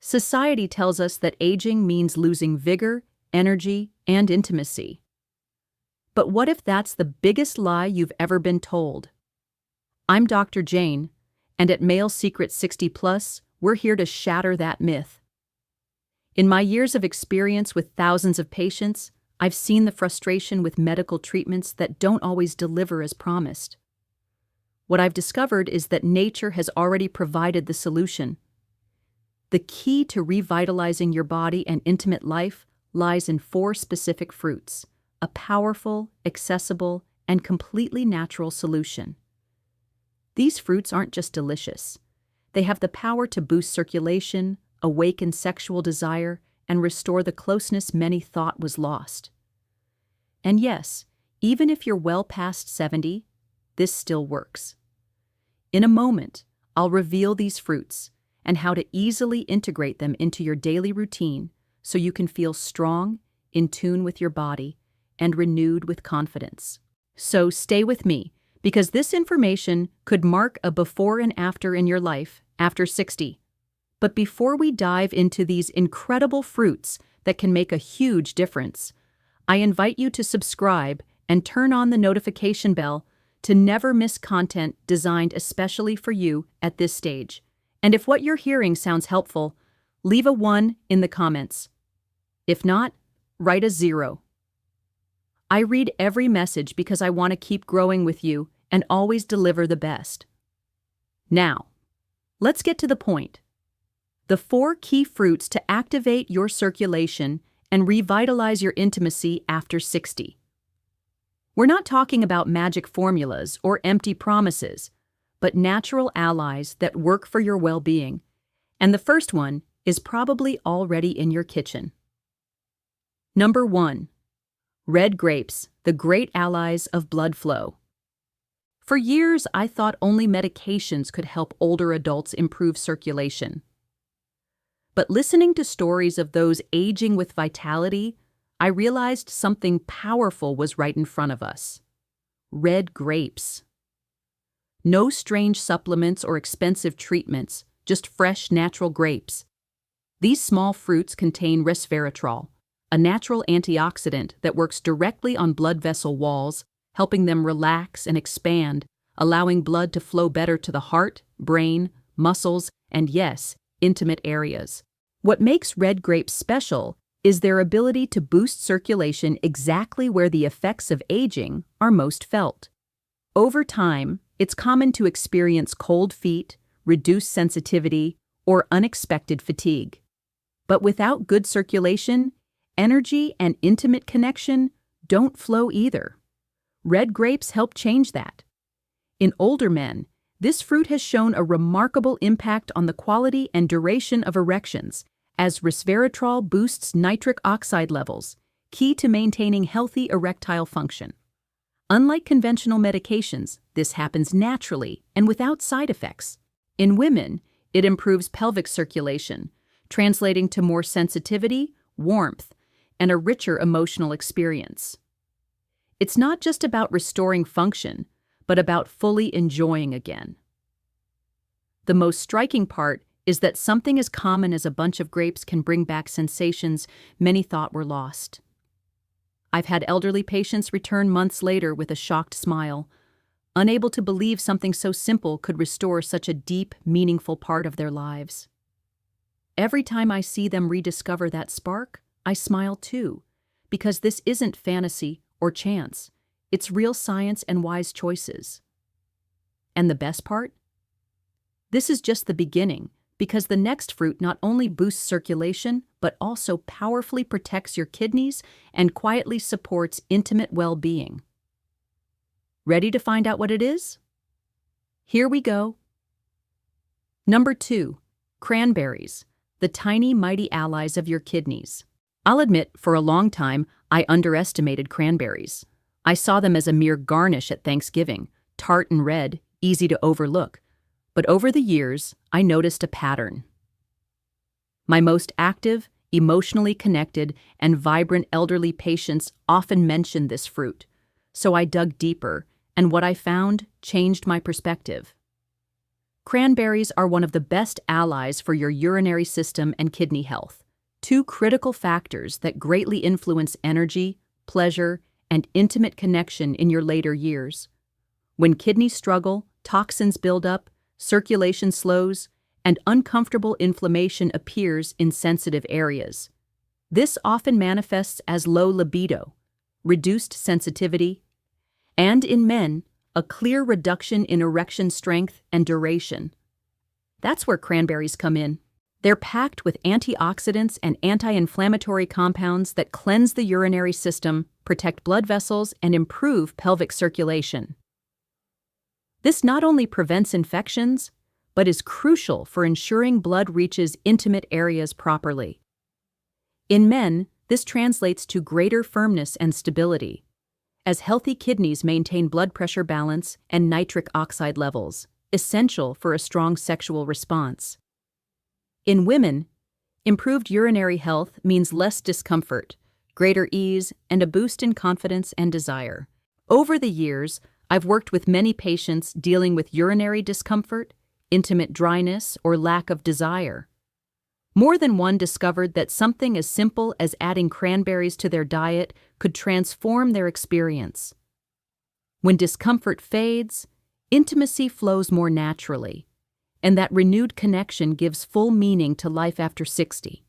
Society tells us that aging means losing vigor, energy, and intimacy. But what if that's the biggest lie you've ever been told? I'm Dr. Jane, and at Male Secret 60 Plus, we're here to shatter that myth. In my years of experience with thousands of patients, I've seen the frustration with medical treatments that don't always deliver as promised. What I've discovered is that nature has already provided the solution. The key to revitalizing your body and intimate life lies in 4 specific fruits, a powerful, accessible, and completely natural solution. These fruits aren't just delicious. They have the power to boost circulation, awaken sexual desire, and restore the closeness many thought was lost. And yes, even if you're well past 70, this still works. In a moment, I'll reveal these fruits and how to easily integrate them into your daily routine so you can feel strong, in tune with your body, and renewed with confidence. So stay with me, because this information could mark a before and after in your life after 60. But before we dive into these incredible fruits that can make a huge difference, I invite you to subscribe and turn on the notification bell to never miss content designed especially for you at this stage. And if what you're hearing sounds helpful, leave a 1 in the comments. If not, write a 0. I read every message because I want to keep growing with you and always deliver the best. Now, let's get to the point. The 4 key fruits to activate your circulation and revitalize your intimacy after 60. We're not talking about magic formulas or empty promises, but natural allies that work for your well-being. And the first one is probably already in your kitchen. Number 1. Red grapes, the great allies of blood flow. For years, I thought only medications could help older adults improve circulation. But listening to stories of those aging with vitality, I realized something powerful was right in front of us. Red grapes. No strange supplements or expensive treatments, just fresh, natural grapes. These small fruits contain resveratrol, a natural antioxidant that works directly on blood vessel walls, helping them relax and expand, allowing blood to flow better to the heart, brain, muscles, and yes, intimate areas. What makes red grapes special is their ability to boost circulation exactly where the effects of aging are most felt. Over time, it's common to experience cold feet, reduced sensitivity, or unexpected fatigue. But without good circulation, energy and intimate connection don't flow either. Red grapes help change that. In older men, this fruit has shown a remarkable impact on the quality and duration of erections, as resveratrol boosts nitric oxide levels, key to maintaining healthy erectile function. Unlike conventional medications, this happens naturally and without side effects. In women, it improves pelvic circulation, translating to more sensitivity, warmth, and a richer emotional experience. It's not just about restoring function, but about fully enjoying again. The most striking part is that something as common as a bunch of grapes can bring back sensations many thought were lost. I've had elderly patients return months later with a shocked smile, unable to believe something so simple could restore such a deep, meaningful part of their lives. Every time I see them rediscover that spark, I smile too, because this isn't fantasy or chance. It's real science and wise choices. And the best part? This is just the beginning, because the next fruit not only boosts circulation, but also powerfully protects your kidneys and quietly supports intimate well-being. Ready to find out what it is? Here we go. Number 2, cranberries, the tiny, mighty allies of your kidneys. I'll admit, for a long time, I underestimated cranberries. I saw them as a mere garnish at Thanksgiving, tart and red, easy to overlook. But over the years, I noticed a pattern. My most active, emotionally connected, and vibrant elderly patients often mention this fruit, so I dug deeper, and what I found changed my perspective. Cranberries are one of the best allies for your urinary system and kidney health, two critical factors that greatly influence energy, pleasure, and intimate connection in your later years. When kidneys struggle, toxins build up, circulation slows, and uncomfortable inflammation appears in sensitive areas. This often manifests as low libido, reduced sensitivity, and in men, a clear reduction in erection strength and duration. That's where cranberries come in. They're packed with antioxidants and anti-inflammatory compounds that cleanse the urinary system, protect blood vessels, and improve pelvic circulation. This not only prevents infections, but is crucial for ensuring blood reaches intimate areas properly. In men, this translates to greater firmness and stability, as healthy kidneys maintain blood pressure balance and nitric oxide levels, essential for a strong sexual response. In women, improved urinary health means less discomfort, greater ease, and a boost in confidence and desire. Over the years, I've worked with many patients dealing with urinary discomfort, intimate dryness, or lack of desire. More than one discovered that something as simple as adding cranberries to their diet could transform their experience. When discomfort fades, intimacy flows more naturally, and that renewed connection gives full meaning to life after 60.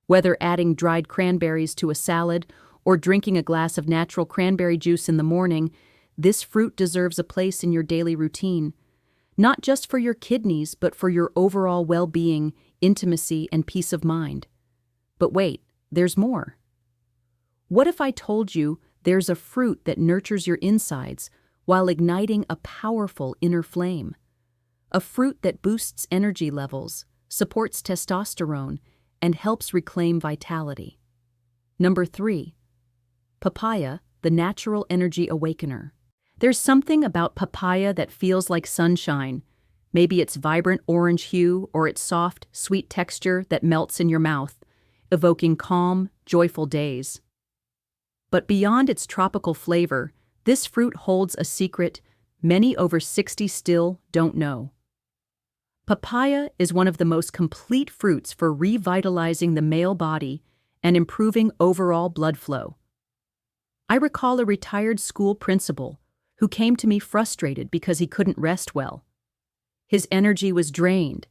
Whether adding dried cranberries to a salad or drinking a glass of natural cranberry juice in the morning, this fruit deserves a place in your daily routine, not just for your kidneys, but for your overall well-being, intimacy, and peace of mind. But wait, there's more. What if I told you there's a fruit that nurtures your insides while igniting a powerful inner flame? A fruit that boosts energy levels, supports testosterone, and helps reclaim vitality. Number 3. Papaya, the natural energy awakener. There's something about papaya that feels like sunshine. Maybe its vibrant orange hue or its soft, sweet texture that melts in your mouth, evoking calm, joyful days. But beyond its tropical flavor, this fruit holds a secret many over 60 still don't know. Papaya is one of the most complete fruits for revitalizing the male body and improving overall blood flow. I recall a retired school principal who came to me frustrated because he couldn't rest well. His energy was drained,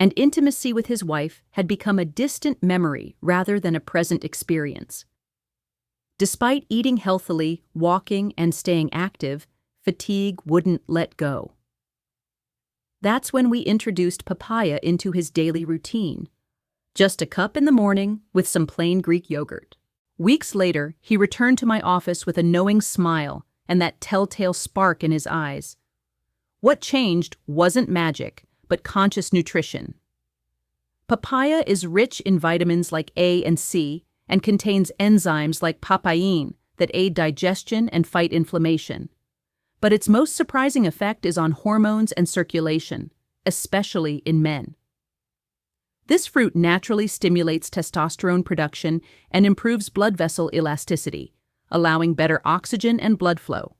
and intimacy with his wife had become a distant memory rather than a present experience. Despite eating healthily, walking, and staying active, fatigue wouldn't let go. That's when we introduced papaya into his daily routine. Just a cup in the morning with some plain Greek yogurt. Weeks later, he returned to my office with a knowing smile and that telltale spark in his eyes. What changed wasn't magic, but conscious nutrition. Papaya is rich in vitamins like A and C and contains enzymes like papain that aid digestion and fight inflammation. But its most surprising effect is on hormones and circulation, especially in men. This fruit naturally stimulates testosterone production and improves blood vessel elasticity, allowing better oxygen and blood flow.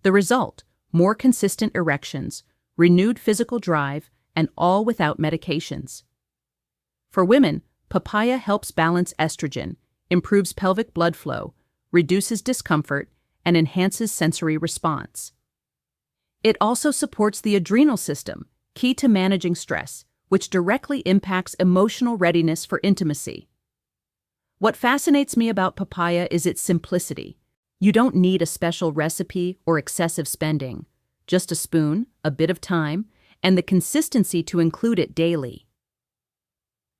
The result: more consistent erections, renewed physical drive, and all without medications. For women, papaya helps balance estrogen, improves pelvic blood flow, reduces discomfort, and enhances sensory response. It also supports the adrenal system, key to managing stress, which directly impacts emotional readiness for intimacy. What fascinates me about papaya is its simplicity. You don't need a special recipe or excessive spending. Just a spoon, a bit of time, and the consistency to include it daily.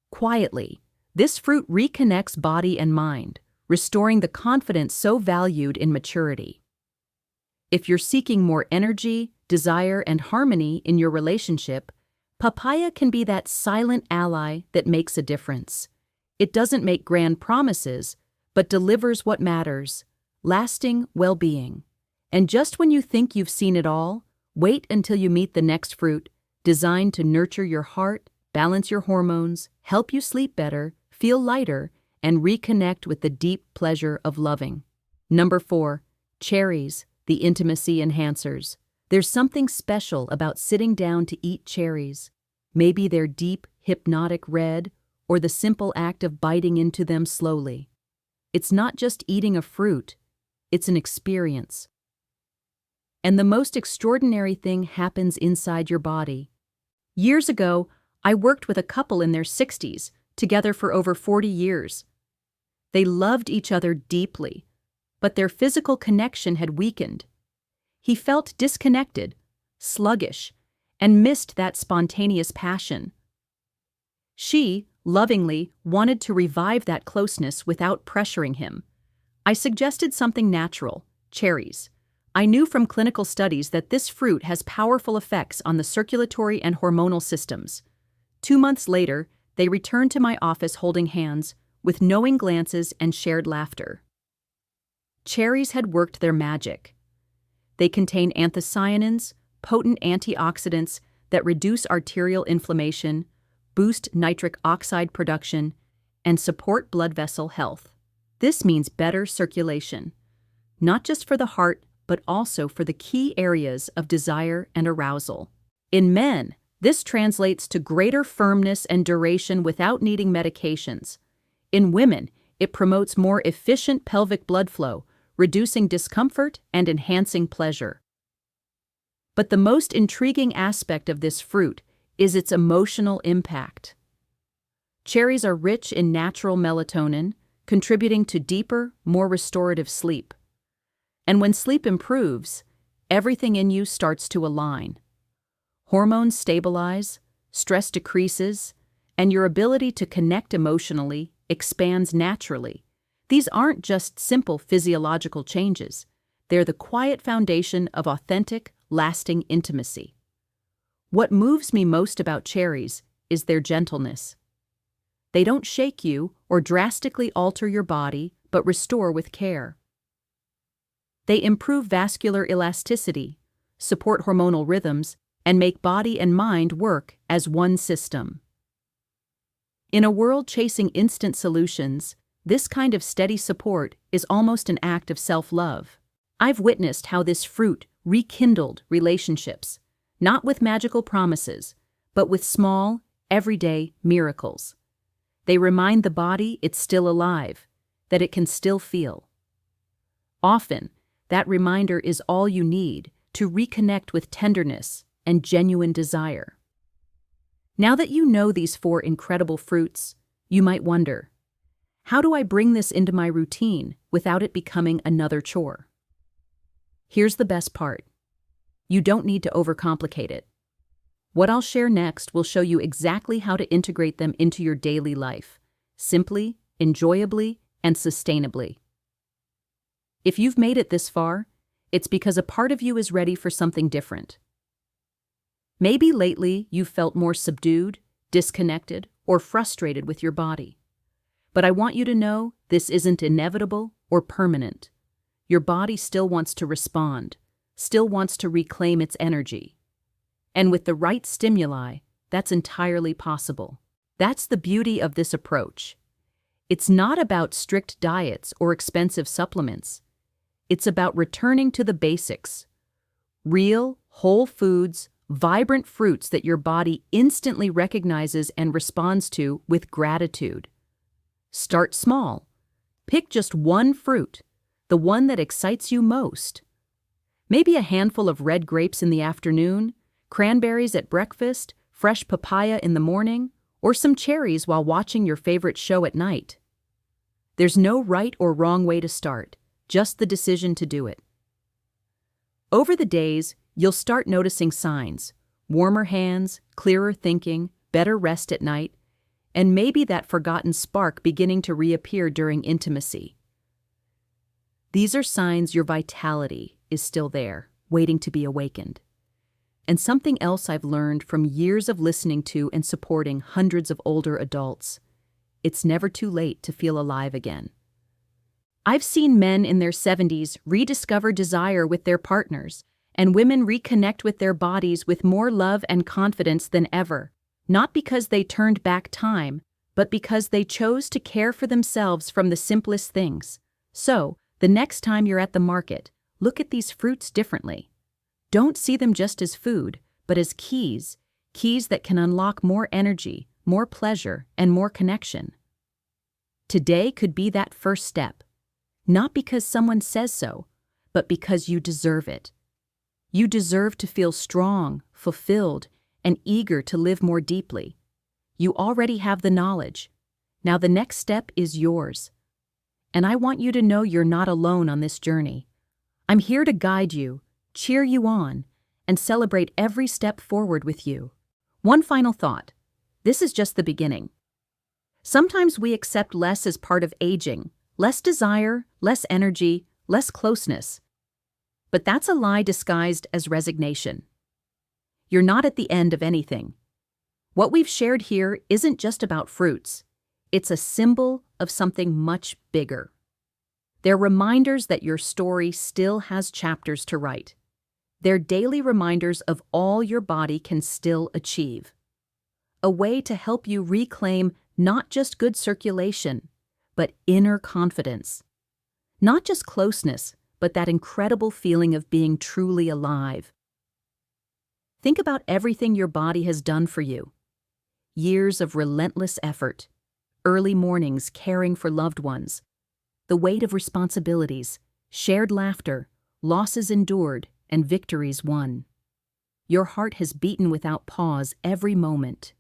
Quietly, this fruit reconnects body and mind, restoring the confidence so valued in maturity. If you're seeking more energy, desire, and harmony in your relationship, papaya can be that silent ally that makes a difference. It doesn't make grand promises, but delivers what matters: lasting well-being. And just when you think you've seen it all, wait until you meet the next fruit, designed to nurture your heart, balance your hormones, help you sleep better, feel lighter, and reconnect with the deep pleasure of loving. Number 4. Cherries, the intimacy enhancers. There's something special about sitting down to eat cherries. Maybe their deep, hypnotic red, or the simple act of biting into them slowly. It's not just eating a fruit, it's an experience. And the most extraordinary thing happens inside your body. Years ago, I worked with a couple in their 60s, together for over 40 years. They loved each other deeply, but their physical connection had weakened. He felt disconnected, sluggish, and missed that spontaneous passion. She, lovingly, wanted to revive that closeness without pressuring him. I suggested something natural, cherries. I knew from clinical studies that this fruit has powerful effects on the circulatory and hormonal systems. 2 months later, they returned to my office holding hands, with knowing glances and shared laughter. Cherries had worked their magic. They contain anthocyanins, potent antioxidants that reduce arterial inflammation, boost nitric oxide production, and support blood vessel health. This means better circulation, not just for the heart, but also for the key areas of desire and arousal. In men, this translates to greater firmness and duration without needing medications. In women, it promotes more efficient pelvic blood flow, reducing discomfort and enhancing pleasure. But the most intriguing aspect of this fruit is its emotional impact. Cherries are rich in natural melatonin, contributing to deeper, more restorative sleep. And when sleep improves, everything in you starts to align. Hormones stabilize, stress decreases, and your ability to connect emotionally expands naturally. These aren't just simple physiological changes. They're the quiet foundation of authentic, lasting intimacy. What moves me most about cherries is their gentleness. They don't shake you or drastically alter your body, but restore with care. They improve vascular elasticity, support hormonal rhythms, and make body and mind work as one system. In a world chasing instant solutions, this kind of steady support is almost an act of self-love. I've witnessed how this fruit rekindled relationships, not with magical promises, but with small, everyday miracles. They remind the body it's still alive, that it can still feel. Often, that reminder is all you need to reconnect with tenderness and genuine desire. Now that you know these 4 incredible fruits, you might wonder, how do I bring this into my routine without it becoming another chore? Here's the best part. You don't need to overcomplicate it. What I'll share next will show you exactly how to integrate them into your daily life, simply, enjoyably, and sustainably. If you've made it this far, it's because a part of you is ready for something different. Maybe lately you've felt more subdued, disconnected, or frustrated with your body. But I want you to know this isn't inevitable or permanent. Your body still wants to respond, still wants to reclaim its energy. And with the right stimuli, that's entirely possible. That's the beauty of this approach. It's not about strict diets or expensive supplements. It's about returning to the basics. Real, whole foods, vibrant fruits that your body instantly recognizes and responds to with gratitude. Start small. Pick just one fruit, the one that excites you most. Maybe a handful of red grapes in the afternoon, cranberries at breakfast, fresh papaya in the morning, or some cherries while watching your favorite show at night. There's no right or wrong way to start, just the decision to do it. Over the days, you'll start noticing signs: warmer hands, clearer thinking, better rest at night, and maybe that forgotten spark beginning to reappear during intimacy. These are signs your vitality is still there, waiting to be awakened. And something else I've learned from years of listening to and supporting hundreds of older adults: it's never too late to feel alive again. I've seen men in their 70s rediscover desire with their partners, and women reconnect with their bodies with more love and confidence than ever, not because they turned back time, but because they chose to care for themselves from the simplest things. So, the next time you're at the market, look at these fruits differently. Don't see them just as food, but as keys that can unlock more energy, more pleasure, and more connection. Today could be that first step, not because someone says so, but because you deserve it. You deserve to feel strong, fulfilled, and eager to live more deeply. You already have the knowledge. Now the next step is yours. And I want you to know you're not alone on this journey. I'm here to guide you, cheer you on, and celebrate every step forward with you. One final thought. This is just the beginning. Sometimes we accept less as part of aging, less desire, less energy, less closeness. But that's a lie disguised as resignation. You're not at the end of anything. What we've shared here isn't just about fruits. It's a symbol of something much bigger. They're reminders that your story still has chapters to write. They're daily reminders of all your body can still achieve. A way to help you reclaim not just good circulation, but inner confidence. Not just closeness, but that incredible feeling of being truly alive. Think about everything your body has done for you. Years of relentless effort, early mornings caring for loved ones, the weight of responsibilities, shared laughter, losses endured, and victories won. Your heart has beaten without pause every moment.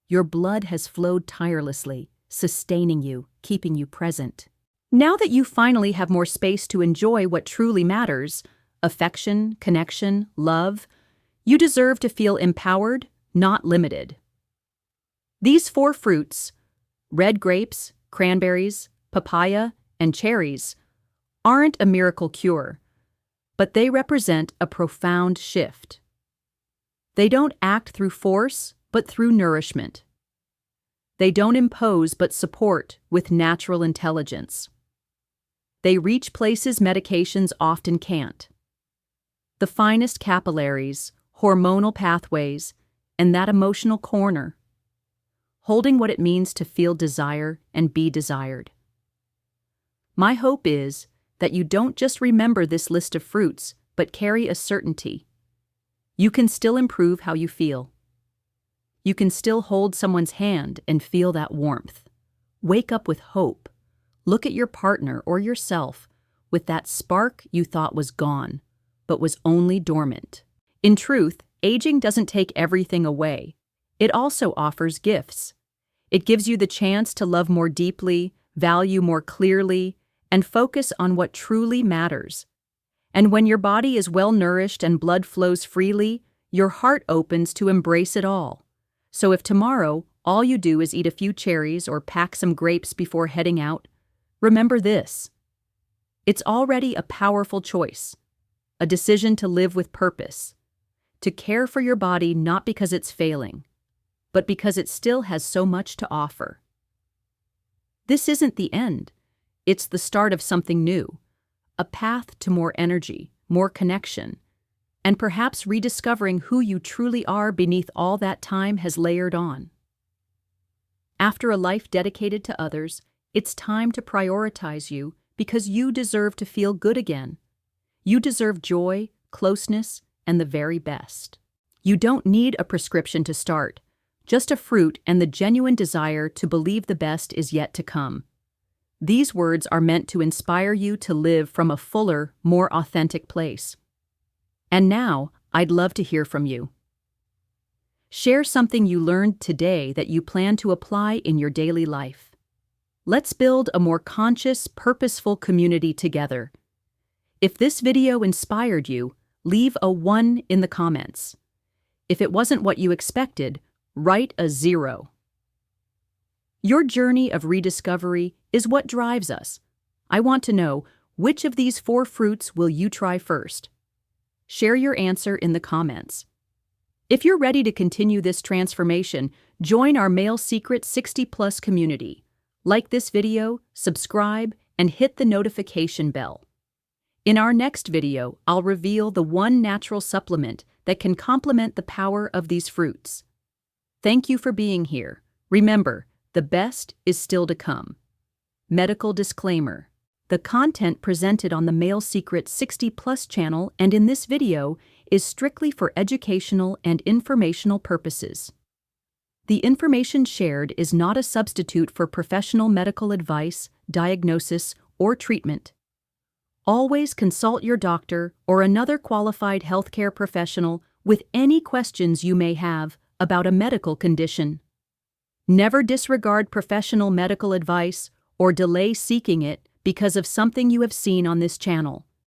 Your blood has flowed tirelessly, sustaining you, keeping you present. Now that you finally have more space to enjoy what truly matters, affection, connection, love, you deserve to feel empowered, not limited. These 4 fruits, red grapes, cranberries, papaya, and cherries, aren't a miracle cure, but they represent a profound shift. They don't act through force, but through nourishment. They don't impose, but support with natural intelligence. They reach places medications often can't. The finest capillaries, hormonal pathways, and that emotional corner, holding what it means to feel desire and be desired. My hope is that you don't just remember this list of fruits, but carry a certainty. You can still improve how you feel. You can still hold someone's hand and feel that warmth. Wake up with hope. Look at your partner or yourself with that spark you thought was gone, but was only dormant. In truth, aging doesn't take everything away. It also offers gifts. It gives you the chance to love more deeply, value more clearly, and focus on what truly matters. And when your body is well-nourished and blood flows freely, your heart opens to embrace it all. So if tomorrow all you do is eat a few cherries or pack some grapes before heading out, remember this. It's already a powerful choice, a decision to live with purpose, to care for your body not because it's failing, but because it still has so much to offer. This isn't the end. It's the start of something new, a path to more energy, more connection, and perhaps rediscovering who you truly are beneath all that time has layered on. After a life dedicated to others, it's time to prioritize you because you deserve to feel good again. You deserve joy, closeness, and the very best. You don't need a prescription to start, just a fruit and the genuine desire to believe the best is yet to come. These words are meant to inspire you to live from a fuller, more authentic place. And now, I'd love to hear from you. Share something you learned today that you plan to apply in your daily life. Let's build a more conscious, purposeful community together. If this video inspired you, leave a 1 in the comments. If it wasn't what you expected, write a 0. Your journey of rediscovery is what drives us. I want to know, which of these 4 fruits will you try first? Share your answer in the comments. If you're ready to continue this transformation, join our Male Secret 60+ community. Like this video, subscribe, and hit the notification bell. In our next video, I'll reveal the 1 natural supplement that can complement the power of these fruits. Thank you for being here. Remember, the best is still to come. Medical disclaimer. The content presented on the Male Secret 60+ channel and in this video is strictly for educational and informational purposes. The information shared is not a substitute for professional medical advice, diagnosis, or treatment. Always consult your doctor or another qualified healthcare professional with any questions you may have about a medical condition. Never disregard professional medical advice or delay seeking it because of something you have seen on this channel.